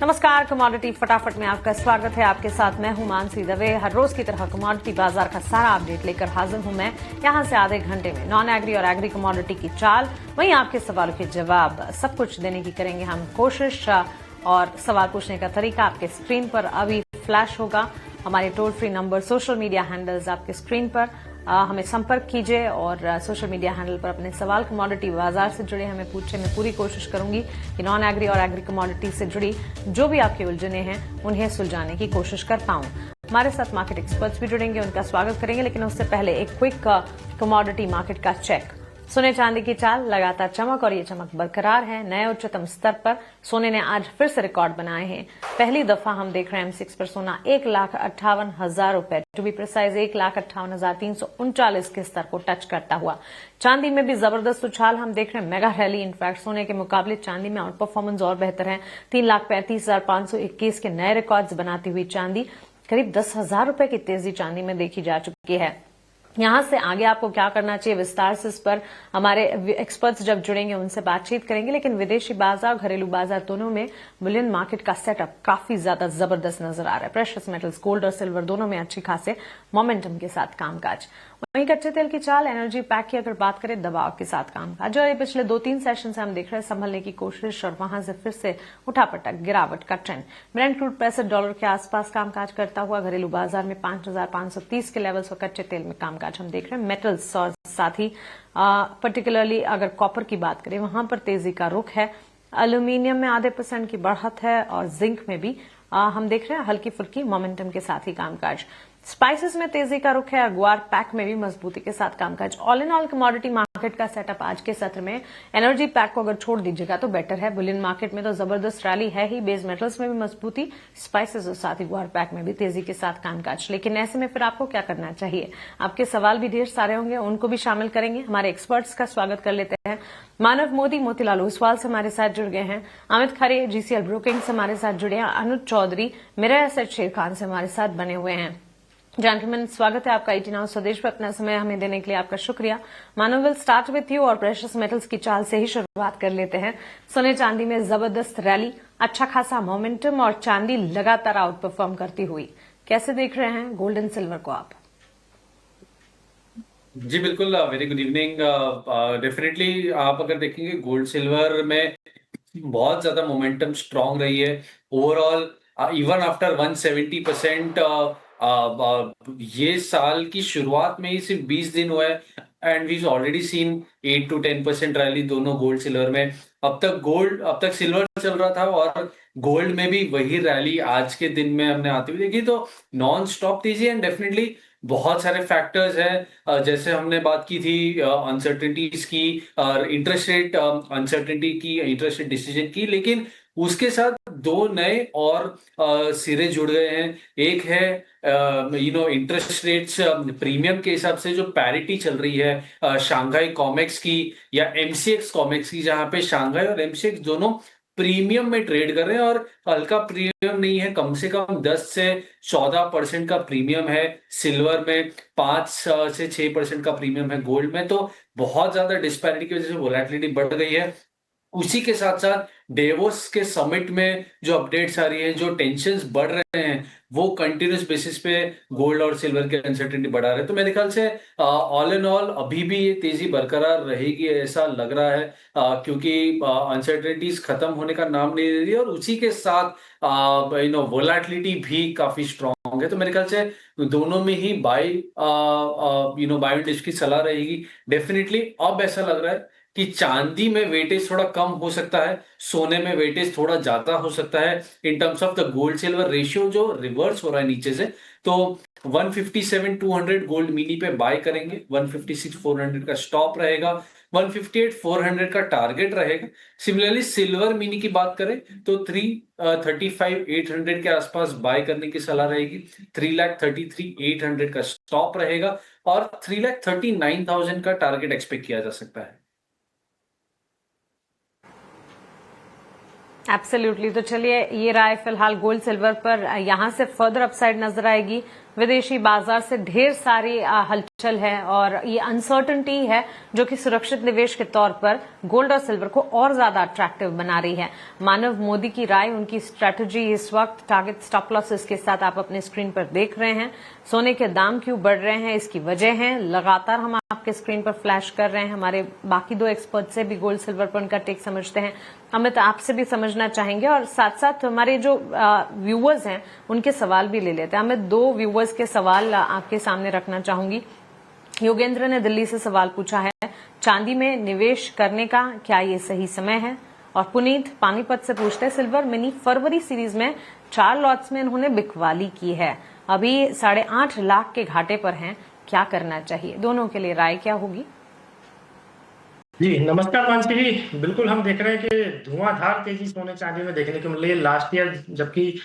नमस्कार, कमोडिटी फटाफट में आपका स्वागत है। आपके साथ मैं हूं मानसी दवे। हर रोज की तरह कमोडिटी बाजार का सारा अपडेट लेकर हाजिर हूं मैं यहां से आधे घंटे में। नॉन एग्री और एग्री कमोडिटी की चाल, वहीं आपके सवालों के जवाब, सब कुछ देने की करेंगे हम कोशिश। और सवाल पूछने का तरीका आपके स्क्रीन पर अभी फ्लैश होगा। हमारे toll free number, social media handles आपके स्क्रीन पर। हमें संपर्क कीजिए और सोशल मीडिया हैंडल पर अपने सवाल कमोडिटी बाजार से जुड़े हमें पूछे। मैं पूरी कोशिश करूंगी कि नॉन एग्री और एग्री कमोडिटी से जुड़ी जो भी आपकी उलझने हैं उन्हें सुलझाने की कोशिश कर पाऊं। हमारे साथ मार्केट एक्सपर्ट्स भी जुड़ेंगे, उनका स्वागत करेंगे, लेकिन उससे पहले एक क्विक कमोडिटी मार्केट का चेक। सोने चांदी की चाल लगातार चमक, और ये चमक बरकरार है। नए उच्चतम स्तर पर सोने ने आज फिर से रिकॉर्ड बनाए हैं। पहली दफा हम देख रहे हैं M6 पर सोना 1,58,000 रुपए, टू बी प्रिसाइज 1,58,339 के स्तर को टच करता हुआ। चांदी में भी जबरदस्त उछाल हम देख रहे हैं, मेगा रैली। इनफैक्ट सोने के मुकाबले चांदी में आउट परफॉर्मेंस और बेहतर है। 3,35,521 के नए रिकॉर्ड्स बनाती हुई चांदी करीब 10,000 रुपए की तेजी चांदी में देखी जा चुकी है। यहां से आगे आपको क्या करना चाहिए, विस्तार से इस पर हमारे एक्सपर्ट्स जब जुड़ेंगे उनसे बातचीत करेंगे। लेकिन विदेशी बाजार, घरेलू बाजार दोनों में बुलियन मार्केट का सेटअप काफी ज्यादा जबरदस्त नजर आ रहा है। प्रेशियस मेटल्स, गोल्ड और सिल्वर दोनों में अच्छे खासे मोमेंटम के साथ कामकाज। वहीं कच्चे तेल की चाल, एनर्जी पैक की अगर बात करें, दबाव के साथ कामकाज। और ये पिछले 2-3 सेशन से हम देख रहे हैं संभलने की कोशिश, और वहां से फिर से उठापटक, गिरावट का ट्रेंड। ब्रेंट क्रूड $65 के आसपास कामकाज करता हुआ घरेलू बाजार में 5,530 के लेवल्स और कच्चे तेल में कामकाज हम देख रहे हैं। मेटल्स और साथ ही पर्टिकुलरली अगर कॉपर की बात करें, वहां पर तेजी का रुख है। एल्यूमिनियम में आधे % की बढ़त है, और जिंक में भी हम देख रहे हैं हल्की फुल्की मोमेंटम के साथ ही कामकाज। स्पाइसेस में तेजी का रुख है, अगुआर पैक में भी मजबूती के साथ कामकाज। All in all commodity market का सेटअप आज के सत्र में, एनर्जी पैक को अगर छोड़ दीजिएगा तो बेटर है। बुलियन मार्केट में तो जबरदस्त रैली है ही, बेस मेटल्स में भी मजबूती, स्पाइसेस और साथ ही अगुआर पैक में भी तेजी के साथ कामकाज। लेकिन ऐसे में फिर आपको क्या करना चाहिए? आपके सवाल भी ढेर सारे होंगे, उनको भी शामिल करेंगे। हमारे एक्सपर्ट्स का स्वागत कर लेते हैं। मानव मोदी मोतीलाल ओसवाल से हमारे साथ जुड़ गए हैं। अमित खरे GCL ब्रोकिंग से हमारे साथ जुड़े हैं। अनुज चौधरी मेरा एसेट शेर खान से हमारे साथ बने हुए हैं। जेंटलमैन, स्वागत है आपका 18 हाउस स्वदेश पर। अपना समय हमें देने के लिए आपका शुक्रिया। मानव, विल स्टार्ट विथ यू और प्रेशियस मेटल्स की चाल से ही शुरुआत कर लेते हैं। सोने चांदी में जबरदस्त रैली, अच्छा खासा मोमेंटम, और चांदी लगातार आउट परफॉर्म करती हुई। कैसे देख रहे हैं गोल्ड एंड सिल्वर को आप? जी बिल्कुल, वेरी गुड इवनिंग। डेफिनेटली आप अगर देखेंगे गोल्ड सिल्वर में बहुत ज्यादा मोमेंटम स्ट्रांग रही है ओवरऑल। इवन आफ्टर 170%, ये साल की शुरुआत में ही सिर्फ 20 दिन हुआ है, and we already seen 8 to 10% rally दोनों गोल्ड सिल्वर में। अब तक सिल्वर चल रहा था, और गोल्ड में भी वही रैली आज के दिन में हमने आती हुई देखी। तो नॉन स्टॉप तेजी, एंड डेफिनेटली बहुत सारे फैक्टर्स हैं। जैसे हमने बात की थी अनसर्टेनिटीज की और इंटरेस्ट रेट अनसर्टेनिटी की, इंटरेस्ट रेट डिसीजन की, लेकिन उसके साथ दो नए और सिरे जुड़ गए हैं। एक है इंटरेस्ट रेट्स प्रीमियम के हिसाब से जो पैरिटी चल रही है शांघाई कॉमेक्स की या MCX कॉमेक्स की, जहां पे शांघाई और MCX दोनों प्रीमियम में ट्रेड कर रहे हैं, और हल्का प्रीमियम नहीं है, कम से कम 10 से 14% का प्रीमियम है। सिल्वर में 5 से 6% का प्रीमियम है। गोल्ड में तो बहुत ज्यादा डिस्पैरिटी की वजह से वोलेटिलिटी बढ़ गई है। उसी के साथ साथ डेवोस के समिट में जो अपडेट्स आ रही है, जो टेंशन्स बढ़ रहे हैं, वो कंटिन्यूस बेसिस पे गोल्ड और सिल्वर के अनसर्टेनिटी बढ़ा रहे हैं। तो मेरे ख्याल से ऑल इन ऑल अभी भी ये तेजी बरकरार रहेगी ऐसा लग रहा है, क्योंकि अनसर्टेनिटीज खत्म होने का नाम नहीं ले रही है, और उसी के साथ वोलेटिलिटी भी काफी स्ट्रांग है। तो मेरे ख्याल से दोनों में ही बाय डिप की सलाह रहेगी डेफिनेटली। अब ऐसा लग रहा है कि चांदी में वेटेज थोड़ा कम हो सकता है, सोने में वेटेज थोड़ा ज्यादा हो सकता है in terms of the gold silver ratio जो रिवर्स हो रहा है नीचे से। तो 157,200 गोल्ड मिनी पे बाय करेंगे, 156,400 का स्टॉप रहेगा, 158,400 का टारगेट रहेगा। सिमिलरली सिल्वर मिनी की बात करें तो 335,800 के आसपास बाय करने की सलाह रहेगी, 3,33,800 का स्टॉप रहेगा, और 3,39,000 का टारगेट एक्सपेक्ट किया जा सकता है। एब्सोल्युटली। तो चलिए, ये राय फिलहाल गोल्ड सिल्वर पर। यहां से फर्दर अपसाइड नजर आएगी। विदेशी बाजार से ढेर सारी हलचल है और ये अनसर्टेनिटी है जो कि सुरक्षित निवेश के तौर पर गोल्ड और सिल्वर को और ज्यादा अट्रैक्टिव बना रही है। मानव मोदी की राय, उनकी स्ट्रेटजी इस वक्त टारगेट स्टॉप लॉसेस के साथ आप अपने स्क्रीन पर देख रहे हैं। सोने के दाम क्यों बढ़ रहे हैं, इसकी वजह है लगातार हम आपके स्क्रीन पर फ्लैश कर रहे हैं। हमारे बाकी दो एक्सपर्ट से भी गोल्ड सिल्वर पर उनका टेक समझते हैं। अमित, आपसे भी समझना चाहेंगे और साथ साथ हमारे जो व्यूअर्स हैं उनके सवाल भी ले लेते हैं। अमित, दो व्यूअर्स के सवाल आपके सामने रखना चाहूंगी। योगेंद्र ने दिल्ली से सवाल पूछा है, चांदी में निवेश करने का क्या ये सही समय है? और पुनीत पानीपत से पूछते हैं, सिल्वर मिनी फरवरी सीरीज में 4 लॉट्स में इन्होंने बिकवाली की है, अभी 8.5 लाख के घाटे पर हैं, क्या करना चाहिए? दोनों के लिए राय क्या होगी? जी नमस्कार मानसी जी, बिल्कुल हम देख रहे हैं कि धुआंधार तेजी सोने चांदी में देखने को मिल रही है। लास्ट ईयर जबकि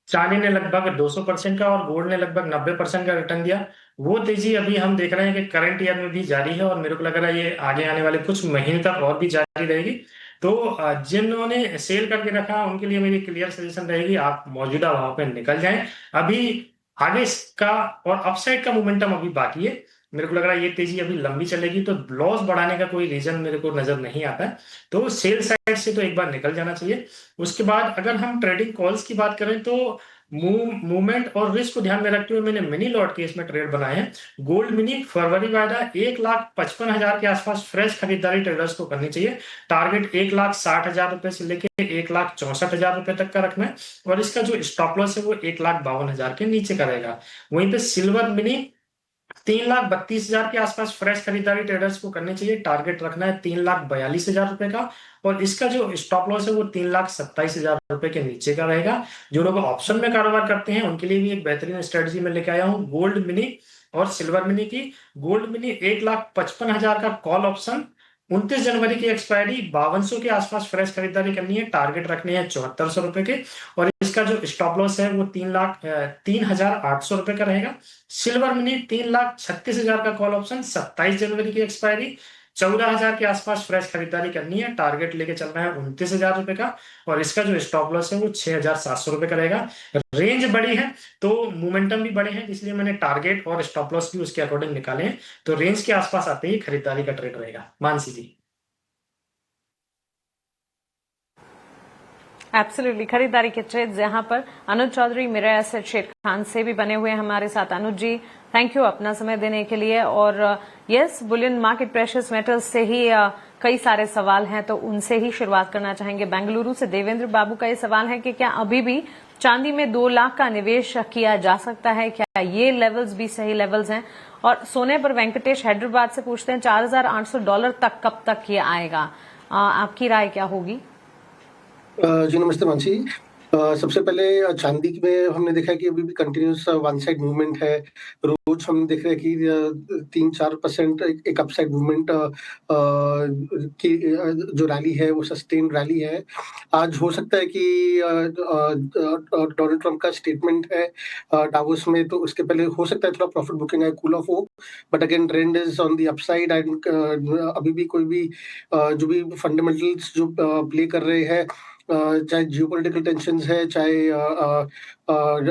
चांदी ने लगभग 200% का और गोल्ड ने लगभग 90% का रिटर्न दिया, वो तेजी अभी हम देख रहे हैं कि करंट ईयर में भी जारी है और मेरे को लग रहा है ये आगे आने वाले कुछ महीने तक और भी जारी रहेगी। तो जिन्होंने सेल करके रखा उनके लिए मेरी क्लियर सजेशन रहेगी, आप मौजूदा भाव पे निकल जाएं। अभी आगे इसका और अपसाइड का मोमेंटम अभी बाकी है। मेरे को लग रहा है ये तेजी अभी लंबी चलेगी, तो लॉस बढ़ाने का कोई रीजन मेरे को नजर नहीं आता है। तो सेल साइड से तो एक बार निकल जाना चाहिए। उसके बाद अगर हम ट्रेडिंग कॉल्स की बात करें तो मूवमेंट और रिस्क को ध्यान में रखते हुए मैंने मिनी लॉट केस में ट्रेड बनाए हैं। गोल्ड मिनी फरवरी वायदा 1,55,000 के आसपास फ्रेश खरीदारी ट्रेडर्स को करनी चाहिए। टारगेट 1,60,000 रुपए से लेकर 1,64,000 रुपए तक का रखना है और इसका जो स्टॉप लॉस है वो 1,52,000 के नीचे का रहेगा। वहीं पे सिल्वर मिनी 3,32,000 के आसपास फ्रेश खरीदारी ट्रेडर्स को करनी चाहिए। टारगेट रखना है 3,42,000 रुपए का और इसका जो स्टॉप लॉस है वो 3,27,000 रुपए के नीचे का रहेगा। जो लोग ऑप्शन में कारोबार करते हैं उनके लिए भी एक बेहतरीन स्ट्रेटजी में लेके आया हूँ गोल्ड मिनी और सिल्वर मिनी की। गोल्ड मिनी 1,55,000 का कॉल ऑप्शन, 29 जनवरी की एक्सपायरी, 5200 के आसपास फ्रेश खरीदारी करनी है। टारगेट रखने हैं 7400 रुपए के और इसका जो स्टॉप लॉस है वो 3,0800 रुपए का रहेगा। सिल्वर मिनी 3,36,000 का कॉल ऑप्शन, 27 जनवरी की एक्सपायरी, 14,000 के आसपास फ्रेश खरीदारी करनी है। टारगेट लेके चलना है 29,000 रुपए का और इसका जो स्टॉप लॉस है वो 6,700 रुपए का रहेगा। रेंज बड़ी है तो मोमेंटम भी बड़े हैं, इसलिए मैंने टारगेट और स्टॉप लॉस भी उसके अकॉर्डिंग निकाले हैं। तो रेंज के आसपास आते ही खरीदारी का ट्रेड रहेगा। मानसी जी एब्सोल्युटली, खरीदारी के ट्रेड्स यहाँ पर अनुज चौधरी मेरा एसेट शेर खान से भी बने हुए हैं हमारे साथ। अनुज जी, थैंक यू अपना समय देने के लिए। और yes, Boolean market precious metals से ही कई सारे सवाल हैं, तो उनसे ही शुरुआत करना चाहेंगे। बेंगलुरु से देवेंद्र बाबू का ये सवाल है कि क्या अभी भी चांदी में 2 लाख का निवेश किया जा सकता है? क्या ये लेवल्स भी सही लेवल्स हैं? और सोने पर वेंकटेश हैदराबाद से पूछते हैं, $4,800 तक कब तक ये आएगा? आपकी राय क्या होगी? जी नमस्ते मानसी। सबसे पहले चांदी में हमने देखा कि अभी भी कंटिन्यूस वन साइड मूवमेंट है। रोज हम देख रहे हैं कि 3-4% एक अपसाइड मूवमेंट की जो रैली है वो सस्टेन रैली है। आज हो सकता है कि डोनाल्ड ट्रंप का स्टेटमेंट है डावोस में, तो उसके पहले हो सकता है थोड़ा प्रॉफिट बुकिंग है, कूल ऑफ हो, but again trend is on the upside and अभी भी कोई भी जो भी फंडामेंटल्स जो प्ले कर रहे हैं, चाहे जियोपॉलिटिकल टेंशंस है, चाहे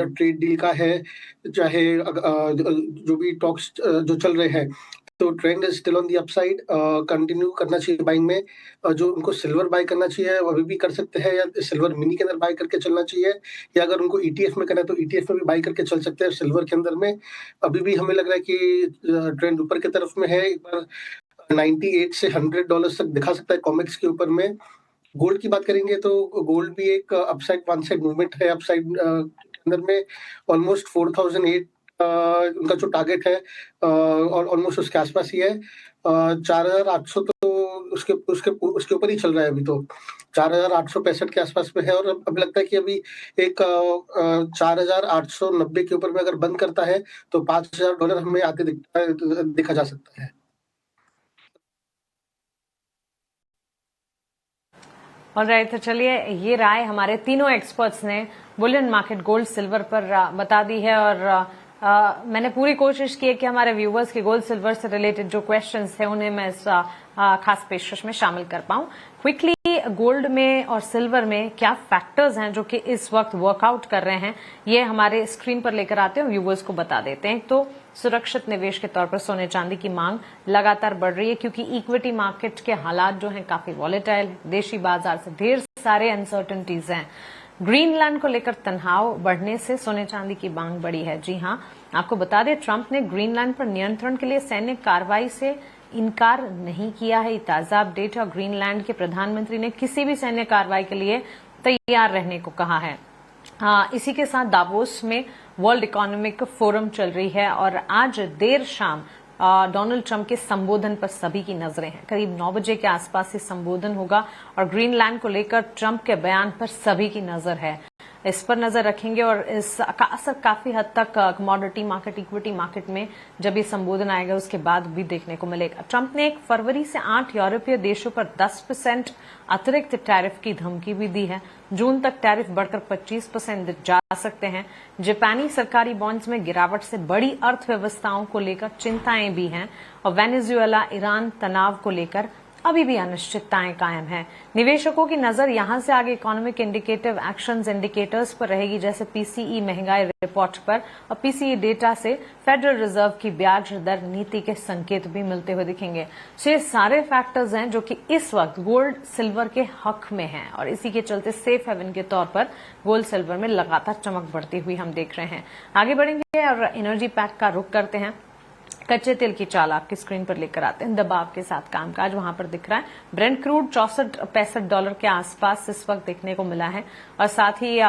ट्रेड डील का है, चाहे जो भी टॉक्स जो चल रहे हैं, तो trend is still on the upside. Continue करना चाहिए बाइंग में। जो उनको सिल्वर बाय करना चाहिए वो अभी भी कर सकते हैं, या सिल्वर मिनी के अंदर बाय करके चलना चाहिए, या अगर उनको ईटीएफ में करना है तो ईटीएफ में भी बाय करके चल सकते हैं। सिल्वर के अंदर में अभी भी हमें लग रहा है कि ट्रेंड ऊपर की तरफ में है। एक बार 98 से $100 तक दिखा सकता है कॉमिक्स के ऊपर में। गोल्ड की बात करेंगे तो गोल्ड भी एक अपसाइड वन साइड मूवमेंट है। अपसाइड अंदर में ऑलमोस्ट 4,008 उनका जो टारगेट है और ऑलमोस्ट उसके आसपास ही है। 4,800 तो उसके उसके उसके ऊपर ही चल रहा है अभी, तो 4,865 के आसपास में है। और अब लगता है कि अभी एक 4,890 के ऊपर में अगर बंद करता है तो $5,000 हमें आते देखा जा सकता है। ऑलराइट, तो चलिए, ये राय हमारे तीनों एक्सपर्ट्स ने बुलियन मार्केट गोल्ड सिल्वर पर बता दी है। और मैंने पूरी कोशिश की है कि हमारे व्यूवर्स के गोल्ड सिल्वर से रिलेटेड जो क्वेश्चंस थे उन्हें मैं इस खास पेशकश में शामिल कर पाऊं। क्विकली, गोल्ड में और सिल्वर में क्या फैक्टर्स हैं जो कि इस वक्त वर्कआउट कर रहे हैं, ये हमारे स्क्रीन पर लेकर आते हैं, व्यूवर्स को बता देते हैं। तो सुरक्षित निवेश के तौर पर सोने चांदी की मांग लगातार बढ़ रही है, क्योंकि इक्विटी मार्केट के हालात जो हैं काफी वॉलेटाइल है। देशी बाजार से ढेर सारे अनसर्टेनिटीज हैं। ग्रीनलैंड को लेकर तनाव बढ़ने से सोने चांदी की मांग बढ़ी है। जी हां, आपको बता दें, ट्रंप ने ग्रीनलैंड पर नियंत्रण के लिए सैन्य कार्रवाई से इनकार नहीं किया है। ताजा अपडेट है। ग्रीनलैंड के प्रधानमंत्री ने किसी भी सैन्य कार्रवाई के लिए तैयार रहने को कहा है। इसी के साथ दावोस में वर्ल्ड इकोनॉमिक फोरम चल रही है और आज देर शाम डोनाल्ड ट्रंप के संबोधन पर सभी की नजरें हैं। करीब 9 बजे के आसपास ये संबोधन होगा और ग्रीनलैंड को लेकर ट्रंप के बयान पर सभी की नजर है। इस पर नजर रखेंगे और इसका असर काफी हद तक कमोडिटी मार्केट, इक्विटी मार्केट में जब ये संबोधन आएगा उसके बाद भी देखने को मिलेगा। ट्रंप ने 1 फरवरी से 8 यूरोपीय देशों पर 10% अतिरिक्त टैरिफ की धमकी भी दी है। जून तक टैरिफ बढ़कर 25% जा सकते हैं। जापानी सरकारी बॉन्ड्स में गिरावट से बड़ी अर्थव्यवस्थाओं को लेकर चिंताएं भी हैं और वेनेजुएला ईरान तनाव को लेकर अभी भी अनिश्चितताएं कायम है। निवेशकों की नजर यहां से आगे इकोनॉमिक इंडिकेटिव एक्शंस इंडिकेटर्स पर रहेगी, जैसे पीसीई महंगाई रिपोर्ट पर और पीसीई डेटा से फेडरल रिजर्व की ब्याज दर नीति के संकेत भी मिलते हुए दिखेंगे। तो ये सारे फैक्टर्स हैं जो कि इस वक्त गोल्ड सिल्वर के हक में हैं और इसी के चलते सेफ हेवन के तौर पर गोल्ड सिल्वर में लगातार चमक बढ़ती हुई हम देख रहे हैं। आगे बढ़ेंगे और एनर्जी पैक का रुख करते हैं। कच्चे तेल की चाल आपकी स्क्रीन पर लेकर आते हैं। दबाव के साथ कामकाज वहां पर दिख रहा है। ब्रेंट क्रूड $64-65 के आसपास इस वक्त देखने को मिला है और साथ ही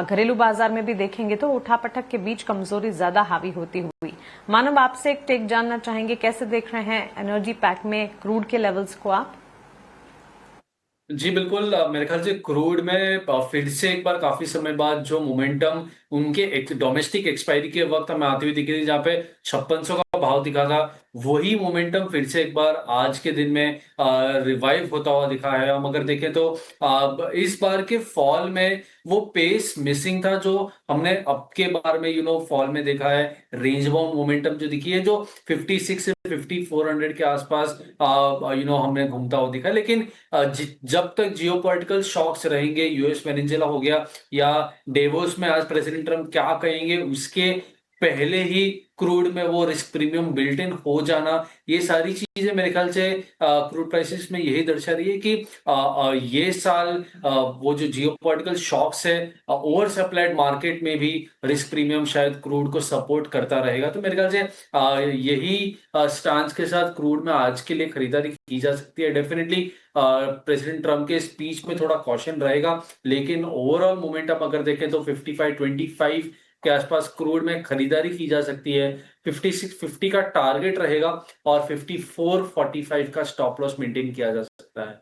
घरेलू बाजार में भी देखेंगे तो उठापटक के बीच कमजोरी ज्यादा हावी होती हुई। मानव, आपसे एक टेक जानना चाहेंगे, कैसे देख रहे हैं एनर्जी पैक में क्रूड के लेवल्स को आप? जी बिल्कुल, मेरे ख्याल से क्रूड में फिर से एक बार काफी समय बाद जो मोमेंटम उनके डोमेस्टिक एक्सपायरी के वक्त हमें आती हुई दिखी थी, जहाँ पे 5600 का भाव दिखा था, वही मोमेंटम फिर से एक बार आज के दिन में रिवाइव होता हुआ दिखा है। हम अगर देखें तो इस बार के फॉल में वो पेस मिसिंग था जो हमने अब के बार में फॉल में देखा है। रेंज बाउंड मोमेंटम जो दिखी है, जो 56 से 5400 के आसपास हमने घूमता हुआ दिखा। लेकिन जब तक जियोपॉलिटिकल शॉक्स रहेंगे, यूएस वेनेजुएला हो गया या डेवोस में आज प्रेसिडेंट ट्रम्प क्या कहेंगे, उसके पहले ही क्रूड में वो रिस्क प्रीमियम बिल्ट इन हो जाना, ये सारी चीजें मेरे ख्याल से क्रूड प्राइसेस में यही दर्शा रही है कि ये साल वो जो जियोपॉलिटिकल शॉक्स है, ओवर सप्लाइड मार्केट में भी रिस्क प्रीमियम शायद क्रूड को सपोर्ट करता रहेगा। तो मेरे ख्याल से यही स्टांस के साथ क्रूड में आज के लिए खरीदारी की जा सकती है। डेफिनेटली प्रेसिडेंट ट्रम्प के स्पीच में थोड़ा कॉशन रहेगा, लेकिन ओवरऑल मोमेंटम अगर देखें तो 55-25 के आसपास क्रूड में खरीदारी की जा सकती है। 56-50 का टारगेट रहेगा और 54-45 का स्टॉप लॉस मेंटेन किया जा सकता है।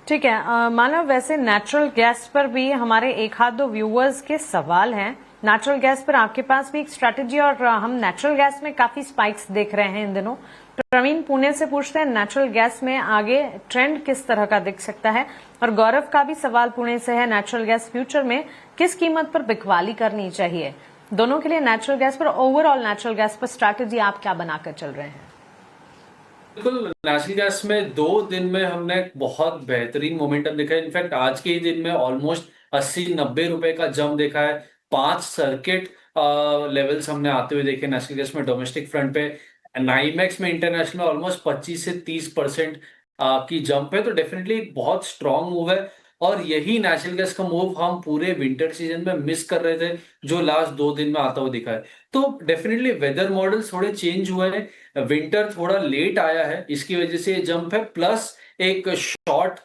ठीक है मानव, वैसे नेचुरल गैस पर भी हमारे एक हाथ दो व्यूअर्स के सवाल हैं। नेचुरल गैस पर आपके पास भी एक स्ट्रैटेजी, और हम नेचुरल गैस में काफी स्पाइक्स देख रहे हैं इन दिनों। प्रवीण पुणे से पूछते हैं, नेचुरल गैस में आगे ट्रेंड किस तरह का दिख सकता है? और गौरव का भी सवाल पुणे से है, नेचुरल गैस फ्यूचर में किस कीमत पर बिकवाली करनी चाहिए? दोनों के लिए नेचुरल गैस पर, ओवरऑल नेचुरल गैस पर स्ट्रैटेजी आप क्या बनाकर चल रहे हैं? बिल्कुल, नेचुरल गैस में 2 दिन में हमने बहुत बेहतरीन मोमेंटम देखा है। इनफैक्ट आज के ही दिन में ऑलमोस्ट 80-90 रुपए का जंप देखा है। 5 सर्किट लेवल्स हमने आते हुए देखे नेचुरल गैस में डोमेस्टिक फ्रंट पे। नाइमेक्स में इंटरनेशनल ऑलमोस्ट 25 से 30% की जंप है, तो डेफिनेटली बहुत स्ट्रांग मूव है। और यही नेचुरल गैस का मूव हम पूरे विंटर सीजन में मिस कर रहे थे, जो लास्ट 2 दिन में आता हुआ दिखा है। तो डेफिनेटली वेदर मॉडल्स थोड़े चेंज हुए हैं, विंटर थोड़ा लेट आया है, इसकी वजह से ये जंप है। प्लस एक शॉर्ट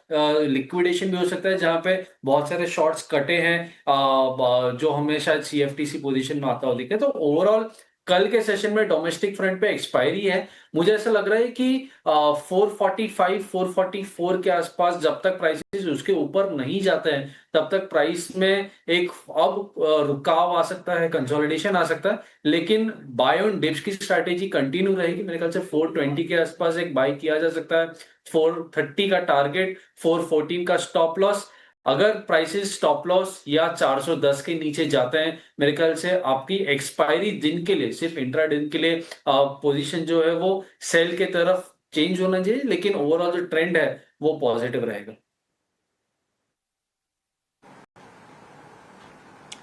लिक्विडेशन भी हो सकता है, जहां पे बहुत सारे शॉर्ट्स कटे हैं, जो हमें शायद सीएफटीसी पोजीशन में आता हुआ दिखे। तो ओवरऑल कल के सेशन में डोमेस्टिक फ्रंट पे एक्सपायरी है। मुझे ऐसा लग रहा है कि 445 444 के आसपास जब तक प्राइसेस उसके ऊपर नहीं जाते हैं, तब तक प्राइस में एक रुकाव आ सकता है, कंसोलिडेशन आ सकता है। लेकिन बाय ऑन डिप्स की स्ट्रैटेजी कंटिन्यू रहेगी। मेरे ख्याल से 420 के आसपास एक बाय किया जा सकता है, 430 का टारगेट, 414 का स्टॉप लॉस। अगर प्राइसेस स्टॉप लॉस या 410 के नीचे जाते हैं, मेरे ख्याल से आपकी एक्सपायरी दिन के लिए, सिर्फ इंट्रा दिन के लिए पोजीशन जो है वो सेल के तरफ चेंज होना चाहिए, लेकिन ओवरऑल जो ट्रेंड है वो पॉजिटिव रहेगा।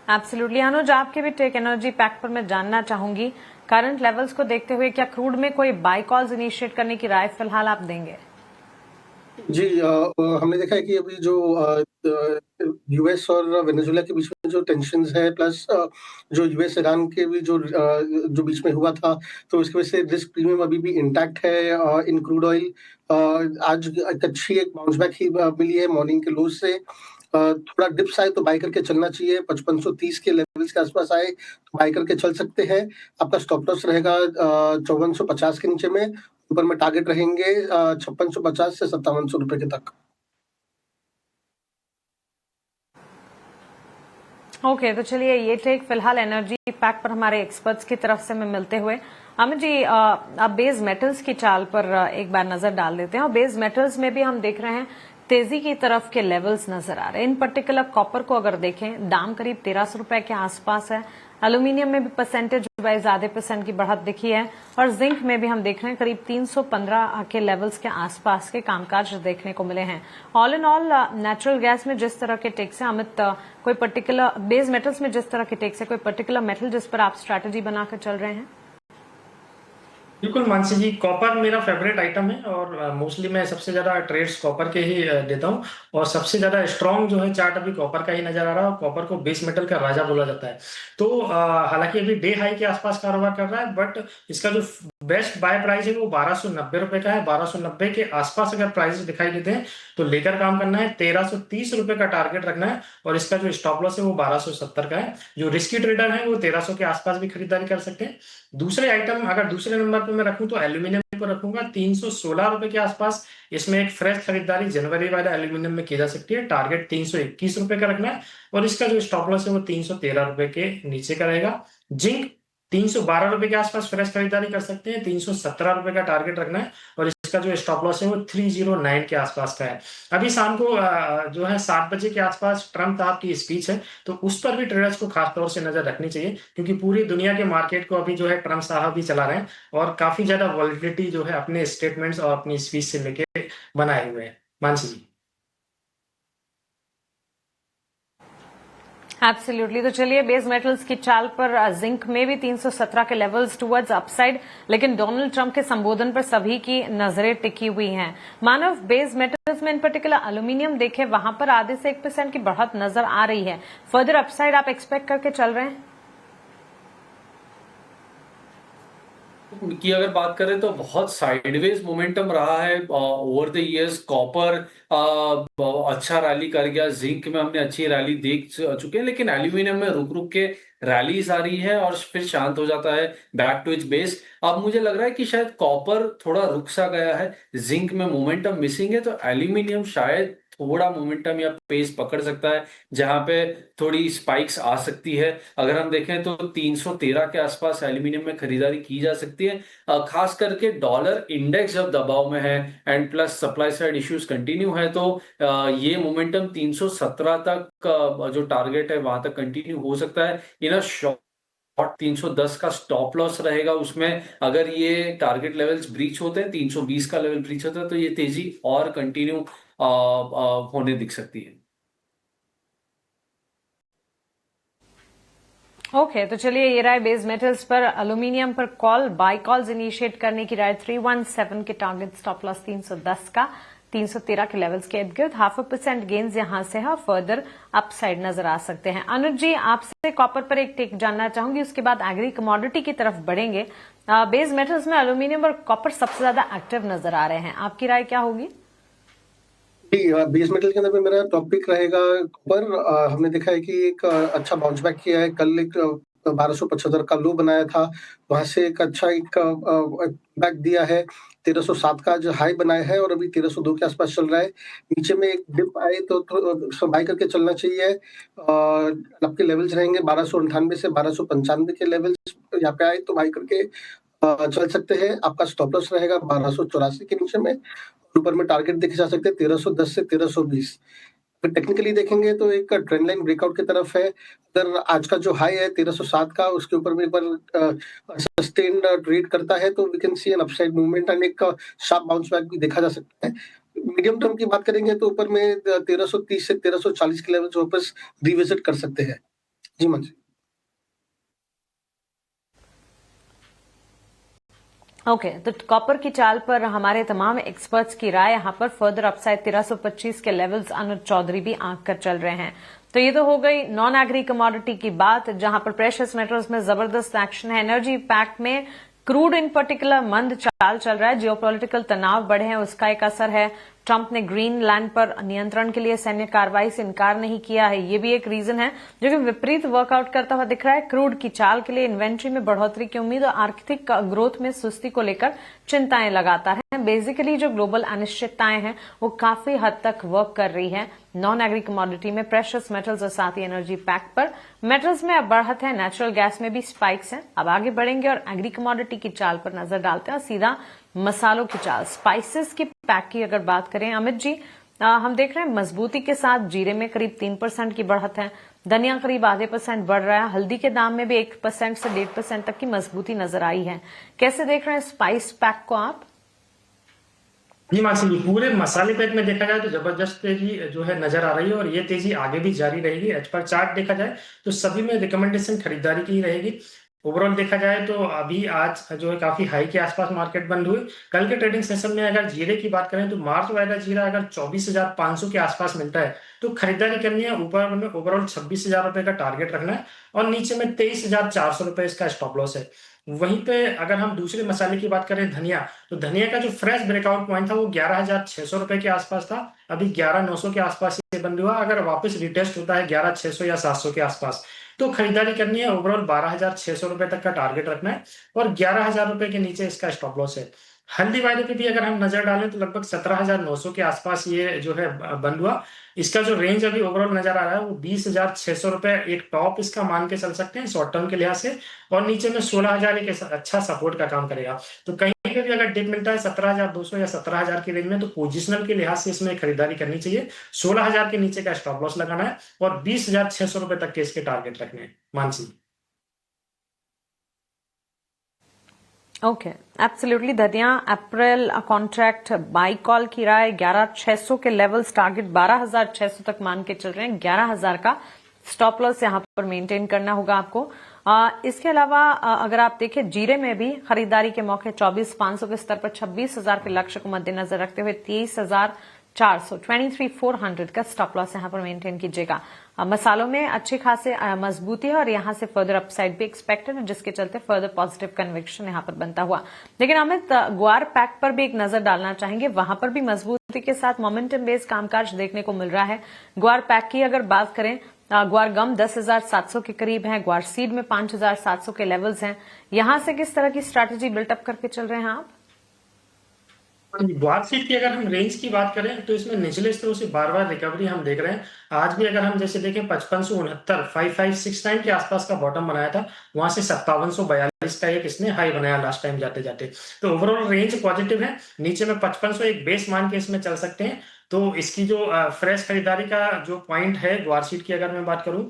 एब्सोल्युटली अनुज, आपके भी टेक एनर्जी पैक पर मैं जानना चाहूंगी, करंट लेवल्स को देखते हुए क्या क्रूड में कोई बाय कॉल्स इनिशिएट करने की राय फिलहाल आप देंगे? जी हमने देखा है कि अभी जो यूएस और वेनेजुएला के बीच में जो टेंशन्स है प्लस जो यूएस ईरान के भी जो बीच में हुआ था, तो इसकी वजह से रिस्क प्रीमियम अभी भी इंटैक्ट है इन क्रूड ऑयल। आज एक अच्छी बाउंस बैक ही मिली है मॉर्निंग के लोज से। थोड़ा डिप्स आए तो बाय करके चलना चाहिए। 5530 के लेवल्स के आसपास आए तो बाय करके चल सकते हैं। आपका स्टॉप लॉस रहेगा 5450 के नीचे में। ऊपर में टारगेट रहेंगे 5650 से 5700 रुपए के तक। ओके, तो चलिए ये टेक फिलहाल एनर्जी पैक पर हमारे एक्सपर्ट्स की तरफ से में मिलते हुए अमित जी, अब बेस मेटल्स की चाल पर एक बार नजर डाल देते हैं। और बेस मेटल्स में भी हम देख रहे हैं तेजी की तरफ के लेवल्स नजर आ रहे हैं। इन पर्टिकुलर कॉपर को अगर देखें, दाम करीब 1300 रुपए के आसपास है। एल्यूमिनियम में भी परसेंटेज वाइज आधे % की बढ़त दिखी है। और जिंक में भी हम देख रहे हैं करीब 315 के लेवल्स के आसपास के कामकाज देखने को मिले हैं। All in all natural gas में जिस तरह के टेक्स है अमित, कोई पर्टिकुलर बेस मेटल्स में जिस तरह के टेक्स है, कोई पर्टिकुलर मेटल जिस पर आप स्ट्रैटेजी बनाकर चल रहे हैं? बिल्कुल मानसी जी, कॉपर मेरा फेवरेट आइटम है और मोस्टली मैं सबसे ज्यादा ट्रेड्स कॉपर के ही देता हूँ। और सबसे ज्यादा स्ट्रॉन्ग जो है चार्ट अभी कॉपर का ही नजर आ रहा है और कॉपर को बेस मेटल का राजा बोला जाता है। तो हालांकि अभी डे हाई के आसपास कारोबार कर रहा है, बट इसका जो बेस्ट बाय प्राइस है वो 1290 रुपए का है। 1290 के आसपास अगर प्राइस दिखाई देते हैं तो लेकर काम करना है। 1330 रुपए का टारगेट रखना है और इसका जो स्टॉप लॉस है वो 1270 का है। जो रिस्की ट्रेडर है वो 1300 के आसपास भी खरीदारी कर सकते हैं। दूसरे आइटम अगर दूसरे नंबर पे मैं रखूं तो एल्यूमिनियम को रखूंगा 316 रुपए के आसपास। इसमें एक फ्रेश खरीदारी जनवरी वाले एल्यूमिनियम में की जा सकती है। टारगेट 321 रुपए का रखना है और इसका जो स्टॉप लॉस है वो 313 रुपए के नीचे का रहेगा। जिंक 312 रुपए के आसपास फ्रेश खरीदारी कर सकते हैं। 317 रुपए का टारगेट रखना है और इसका जो स्टॉप लॉस है वो 309 के आसपास का है। अभी शाम को जो है 7 बजे के आसपास ट्रम्प साहब की स्पीच है, तो उस पर भी ट्रेडर्स को खास तौर से नजर रखनी चाहिए, क्योंकि पूरी दुनिया के मार्केट को अभी जो है ट्रम्प साहब ही चला रहे हैं और काफी ज्यादा वॉलिटिलिटी जो है अपने स्टेटमेंट्स और अपनी स्पीच से लेके बनाए हुए हैं। मानसी जी। एब्सोल्युटली, तो चलिए बेस मेटल्स की चाल पर जिंक में भी 317 के लेवल्स टुवर्ड्स अपसाइड, लेकिन डोनाल्ड ट्रंप के संबोधन पर सभी की नजरें टिकी हुई हैं। मानव, बेस मेटल्स में इन पर्टिकुलर एल्यूमिनियम देखें, वहां पर आधे से 1% की बढ़त नजर आ रही है। फर्दर अपसाइड आप एक्सपेक्ट करके चल रहे हैं? की अगर बात करें तो बहुत साइडवेज मोमेंटम रहा है ओवर द इयर्स। कॉपर अच्छा रैली कर गया, जिंक में हमने अच्छी रैली देख चुके हैं, लेकिन एल्यूमिनियम में रुक रुक के रैलीज आ रही है और फिर शांत हो जाता है, बैक टू इट्स बेस। अब मुझे लग रहा है कि शायद कॉपर थोड़ा रुक सा गया है, जिंक में मोमेंटम मिसिंग है, तो एल्यूमिनियम शायद थोड़ा मोमेंटम या पेस पकड़ सकता है, जहां पे थोड़ी स्पाइक्स आ सकती है। अगर हम देखें तो 313 के आसपास एल्यूमिनियम में खरीदारी की जा सकती है, खास करके डॉलर इंडेक्स जब दबाव में है and plus supply side issues continue है, तो ये मोमेंटम 317 तक जो टारगेट है वहां तक कंटिन्यू हो सकता है। इन शॉर्ट 310 का स्टॉप लॉस रहेगा उसमें। अगर ये टारगेट लेवल्स ब्रीच होते हैं, 320 का लेवल ब्रीच होता है, तो ये तेजी और कंटिन्यू होने दिख सकती है। ओके, तो चलिए ये राय बेस मेटल्स पर। एल्यूमिनियम पर कॉल बाय कॉल्स इनिशिएट करने की राय 317 के टारगेट, स्टॉप लॉस 310 का, 313 के लेवल्स के इर्द गिर्द 0.5% गेन्स यहां से है, फर्दर अपसाइड नजर आ सकते हैं। अनुज जी, आपसे कॉपर पर एक टेक जानना चाहूंगी, उसके बाद एग्री कमोडिटी की तरफ बढ़ेंगे। बेस मेटल्स में एल्यूमिनियम और कॉपर सबसे ज्यादा एक्टिव नजर आ रहे हैं, आपकी राय क्या होगी? बेस मेटल के अंदर में मेरा टॉपिक रहेगा कॉपर। हमने देखा है कि एक अच्छा बाउंस बैक किया है। कल एक 1275 का लो बनाया था, वहां से एक अच्छा एक बैक दिया है। 1307 का जो हाई बनाया है और अभी 1302 के आसपास चल रहा है। नीचे में एक डिप आए तो बाय करके चलना चाहिए। आपके लेवल्स रहेंगे 1298 से 1295 के लेवल्स, यहाँ पे आए तो बाय करके चल सकते हैं। आपका स्टॉप लॉस रहेगा 1284 के नीचे में। ऊपर में टारगेट देखे जा सकते हैं 1310 से 1320। टेक्निकली देखेंगे तो एक ट्रेंड लाइन ब्रेकआउट की तरफ है। अगर आज का जो हाई है 1307 का, उसके ऊपर में एक बार सस्टेन्ड ट्रेड करता है तो we can see an upside movement and एक शार्प बाउंस बैक भी देखा जा सकता है। मीडियम टर्म की बात करेंगे तो ऊपर में 1330 से 1340 के लेवल्स वापस रिविजिट कर सकते हैं। जी मानसी। ओके तो कॉपर की चाल पर हमारे तमाम एक्सपर्ट्स की राय यहाँ पर फर्दर अपसाइड 1325 के लेवल्स अनुज चौधरी भी आंक कर चल रहे हैं। तो ये तो हो गई नॉन एग्री कमोडिटी की बात, जहां पर प्रेशियस मेटल्स में जबरदस्त एक्शन है। एनर्जी पैक्ट में क्रूड इन पर्टिकुलर मंद चाल चल रहा है, जियोपॉलिटिकल तनाव बढ़े हैं, उसका एक असर है। ट्रंप ने ग्रीनलैंड पर नियंत्रण के लिए सैन्य कार्रवाई से इनकार नहीं किया है, ये भी एक रीजन है जो कि विपरीत वर्कआउट करता हुआ दिख रहा है। क्रूड की चाल के लिए इन्वेंट्री में बढ़ोतरी की उम्मीद और आर्थिक ग्रोथ में सुस्ती को लेकर चिंताएं लगाता है। बेसिकली जो ग्लोबल अनिश्चितताएं हैं वो काफी हद तक वर्क कर रही है नॉन एग्री कमोडिटी में, प्रेशियस मेटल्स और साथ ही एनर्जी पैक्ट पर। मेटल्स में अब बढ़त है, नेचुरल गैस में भी स्पाइक्स हैं। अब आगे बढ़ेंगे और एग्री कमोडिटी की चाल पर नजर डालते हैं और सीधा मसालों की चाल, स्पाइसेस की पैक की अगर बात करें अमित जी, हम देख रहे हैं मजबूती के साथ जीरे में करीब 3% की बढ़त है, धनिया करीब आधे % बढ़ रहा है, हल्दी के दाम में भी 1% से 1.5% तक की मजबूती नजर आई है। कैसे देख रहे हैं स्पाइस पैक को आप? जी मानसी जी, पूरे मसाले पैक में देखा जाए तो जबरदस्त तेजी जो है नजर आ रही है और ये तेजी आगे भी जारी रहेगी। एज पर चार्ट देखा जाए तो सभी में रिकमेंडेशन खरीदारी की ही रहेगी। ओवरऑल देखा जाए तो अभी आज जो है काफी हाई के आसपास मार्केट बंद हुई। कल के ट्रेडिंग सेशन में अगर जीरे की बात करें तो मार्च वाला जीरा अगर 24,500 के आसपास मिलता है तो खरीदारी करनी है। ऊपर में ओवरऑल 26,000 रुपए का टारगेट रखना है और नीचे में 23,400 रुपए इसका स्टॉप लॉस है। वहीं पे अगर हम दूसरे मसाले की बात करें धनिया, तो धनिया का जो फ्रेश ब्रेकआउट पॉइंट था वो 11,600 रुपए के आसपास था, अभी 11,900 के आसपास ये बंद हुआ। अगर वापस रिटेस्ट होता है 11,600 या 700 के आसपास तो खरीदारी करनी है। ओवरऑल 12,600 रुपए तक का टारगेट रखना है और 11,000 रुपए के नीचे इसका स्टॉप लॉस है। हल्दी वाले पे भी अगर हम नजर डालें तो लगभग 17,900 के आसपास ये जो है बंद हुआ। इसका जो रेंज अभी ओवरऑल नजर आ रहा है वो 20,600 रुपए एक टॉप इसका मान के चल सकते हैं शॉर्ट टर्म के लिहाज से, और नीचे में 16,000 एक अच्छा सपोर्ट का काम करेगा। तो कहीं पे भी अगर डिप मिलता है 17,200 या 17,000 की रेंज में तो पोजिशनल के लिहाज से इसमें खरीदारी करनी चाहिए। 16,000 के नीचे का स्टॉप लॉस लगाना है और 20,600 रुपए तक के इसके टारगेट रखने हैं। Mansi okay, absolutely. धनिया अप्रैल कॉन्ट्रैक्ट बाई कॉल की राय 11,600 के लेवल्स, टारगेट 12,600 तक मान के चल रहे हैं। 11,000 का स्टॉप लॉस यहां पर मेंटेन करना होगा आपको। इसके अलावा अगर आप देखें जीरे में भी खरीदारी के मौके 24,500 के स्तर पर 26,000 के लक्ष्य को मद्देनजर रखते हुए 23,400 23,400 का स्टॉप लॉस यहां पर मेंटेन कीजिएगा। मसालों में अच्छे खासे मजबूती है और यहां से फर्दर अपसाइड भी एक्सपेक्टेड है, जिसके चलते फर्दर पॉजिटिव कन्विक्शन यहां पर बनता हुआ। लेकिन अमित, ग्वार पैक पर भी एक नजर डालना चाहेंगे, वहां पर भी मजबूती के साथ मोमेंटम बेस्ड कामकाज देखने को मिल रहा है। ग्वार पैक की अगर बात करें, ग्वार गम 10,700 के करीब है, ग्वार सीड में 5,700 के लेवल्स हैं। यहां से किस तरह की स्ट्रैटेजी बिल्टअप करके चल रहे हैं आप? ग्वार सीट की अगर हम रेंज की बात करें तो इसमें निचले स्तरों से बार बार रिकवरी हम देख रहे हैं। आज भी अगर हम जैसे देखें 5569 5569 के आसपास का बॉटम बनाया था, वहां से 5742 का एक इसने हाई बनाया लास्ट टाइम जाते जाते। तो ओवरऑल रेंज पॉजिटिव है। नीचे में 5500 एक बेस मान के इसमें चल सकते हैं। तो इसकी जो फ्रेश खरीदारी का जो पॉइंट है ग्वार सीट की अगर मैं बात करूं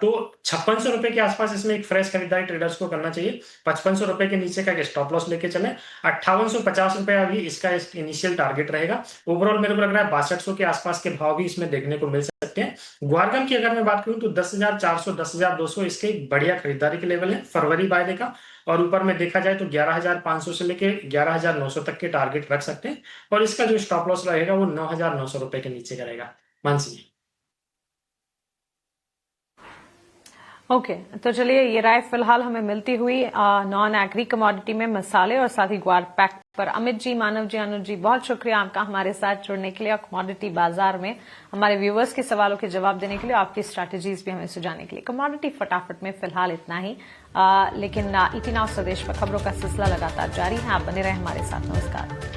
तो 5600 रुपए के आसपास इसमें एक फ्रेश खरीदारी ट्रेडर्स को करना चाहिए। 5500 रुपए के नीचे का स्टॉप लॉस लेके चले। 5850 रुपए अभी इसका इनिशियल टारगेट रहेगा। ओवरऑल मेरे को लग रहा है 6200 के आसपास के भाव भी इसमें देखने को मिल सकते हैं। ग्वारगम की अगर मैं बात करूं तो 10,400 10,200 इसके एक बढ़िया खरीदारी के लेवल है फरवरी वायदे का, और ऊपर में देखा जाए तो 11,500 से लेके 11,900 तक के टारगेट रख सकते हैं और इसका जो स्टॉप लॉस रहेगा वो 9,900 रुपए के नीचे का रहेगा। मानसी ओके, तो चलिए ये राय फिलहाल हमें मिलती हुई नॉन एग्री कमोडिटी में मसाले और साथ ही ग्वार पैक पर। अमित जी, मानव जी, अनुज जी, बहुत शुक्रिया आपका हमारे साथ जुड़ने के लिए और कमोडिटी बाजार में हमारे व्यूवर्स के सवालों के जवाब देने के लिए, आपकी स्ट्रैटेजीज भी हमें सुझाने के लिए। कमोडिटी फटाफट में फिलहाल इतना ही, लेकिन ईटी नाउ स्वदेश पर खबरों का सिलसिला लगातार जारी है। आप बने रहे हमारे साथ। नमस्कार।